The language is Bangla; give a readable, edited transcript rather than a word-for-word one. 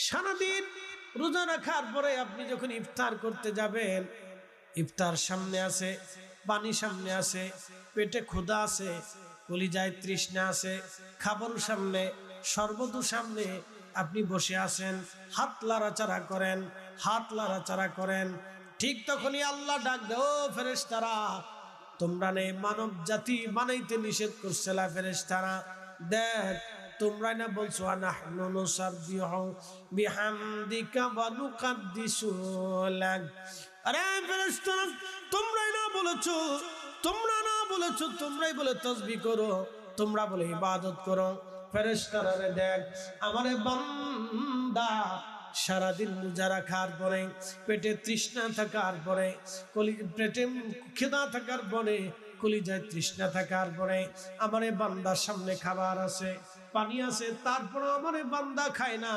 সারাদিন রোজা রাখার পরে আপনি যখন ইফতার করতে যাবেন, ইফতার সামনে আছে, পানি সামনে আছে, পেটে ক্ষুধা আছে, কলিজায় তৃষ্ণা আছে, খাবার সামনে, শরবত সামনে, আপনি বসে আছেন, হাত লাড়াচাড়া করেন, হাত লাড়াচাড়া করেন। ঠিক তখনই আল্লাহ ডাক দে, ও ফেরেশতারা, তোমরা নে মানব জাতি বানাইতে নিষেধ করছিলা ফেরেশতারা, দেখ তোমরা না বলছো আনাহনু নুসাব্বিহু বিহামদিকা ওয়া নুকাদ্দিসু লাক। আরে ফেরেশতারা, তোমরাই না বলেছো, তোমরা না বলেছো, তোমরাই বলে তাসবিহ করো, তোমরা বলে ইবাদত করো। ফেরেশতারা রে দেখ, আমারে বান্দা সারাদিন রোজা রাখার পরে, পেটে তৃষ্ণা থাকার পরে, পেটে খিদা থাকার পরে, কলিজায় তৃষ্ণা থাকার পরে, আমারে বান্দার সামনে খাবার আছে, পানি আছে, তারপরে আমারে বান্দা খায় না।